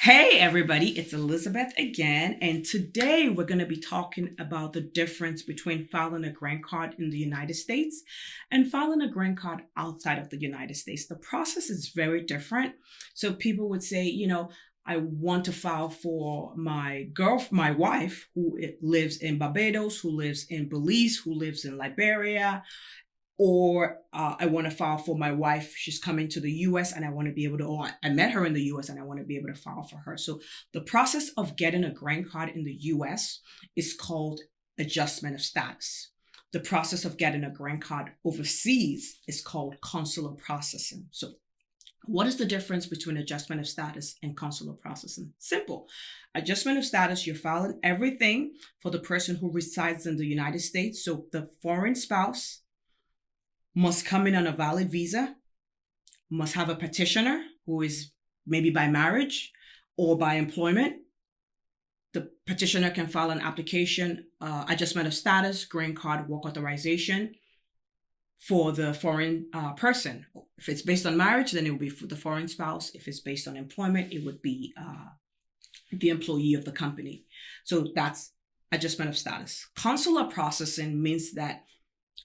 Hey everybody, it's Elizabeth again, and today we're going to be talking about the difference between filing a green card in the United States and filing a green card outside of the United States. The process is very different. So people would say, I want to file for my wife who lives in Barbados, who lives in Belize, who lives in Liberia, or I want to file for my wife. She's coming to the US and I want to be able to, or I met her in the US and I want to be able to file for her. So the process of getting a green card in the US is called adjustment of status. The process of getting a green card overseas is called consular processing. So what is the difference between adjustment of status and consular processing? Simple. Adjustment of status, you're filing everything for the person who resides in the United States. So the foreign spouse must come in on a valid visa, must have a petitioner who is maybe by marriage or by employment. The petitioner can file an application, adjustment of status, green card, work authorization for the foreign person. If it's based on marriage, then it will be for the foreign spouse. If it's based on employment, it would be the employee of the company. So that's adjustment of status. Consular processing means that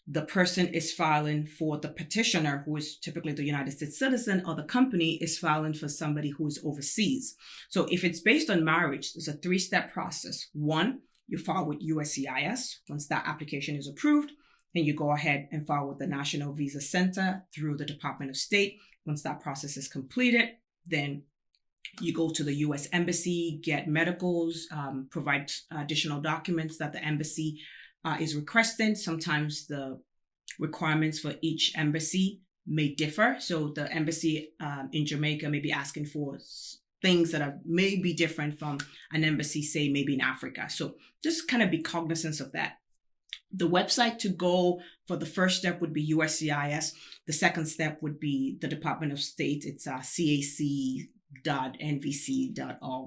the person is filing for the petitioner, who is typically the United States citizen, or the company is filing for somebody who is overseas. So if it's based on marriage, there's a 3-step process. 1, you file with USCIS. Once that application is approved, then you go ahead and file with the National Visa Center through the Department of State. Once that process is completed, then you go to the U.S. Embassy, get medicals, provide additional documents that the embassy is requesting. Sometimes the requirements for each embassy may differ. So the embassy in Jamaica may be asking for things that are maybe different from an embassy, say, maybe in Africa. So just kind of be cognizant of that. The website to go for the first step would be USCIS. The second step would be the Department of State. It's cac.nvc.org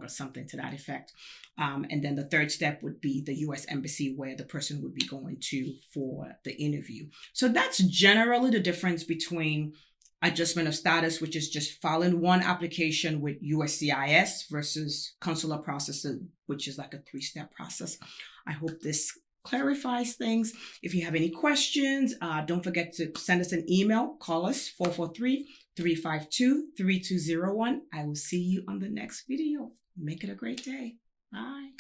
or something to that effect. And then the third step would be the U.S. Embassy, where the person would be going to for the interview. So that's generally the difference between adjustment of status, which is just filing one application with USCIS, versus consular processing, which is like a 3-step process. I hope this clarifies things. If you have any questions, don't forget to send us an email. Call us 443-352-3201. I will see you on the next video. Make it a great day. Bye.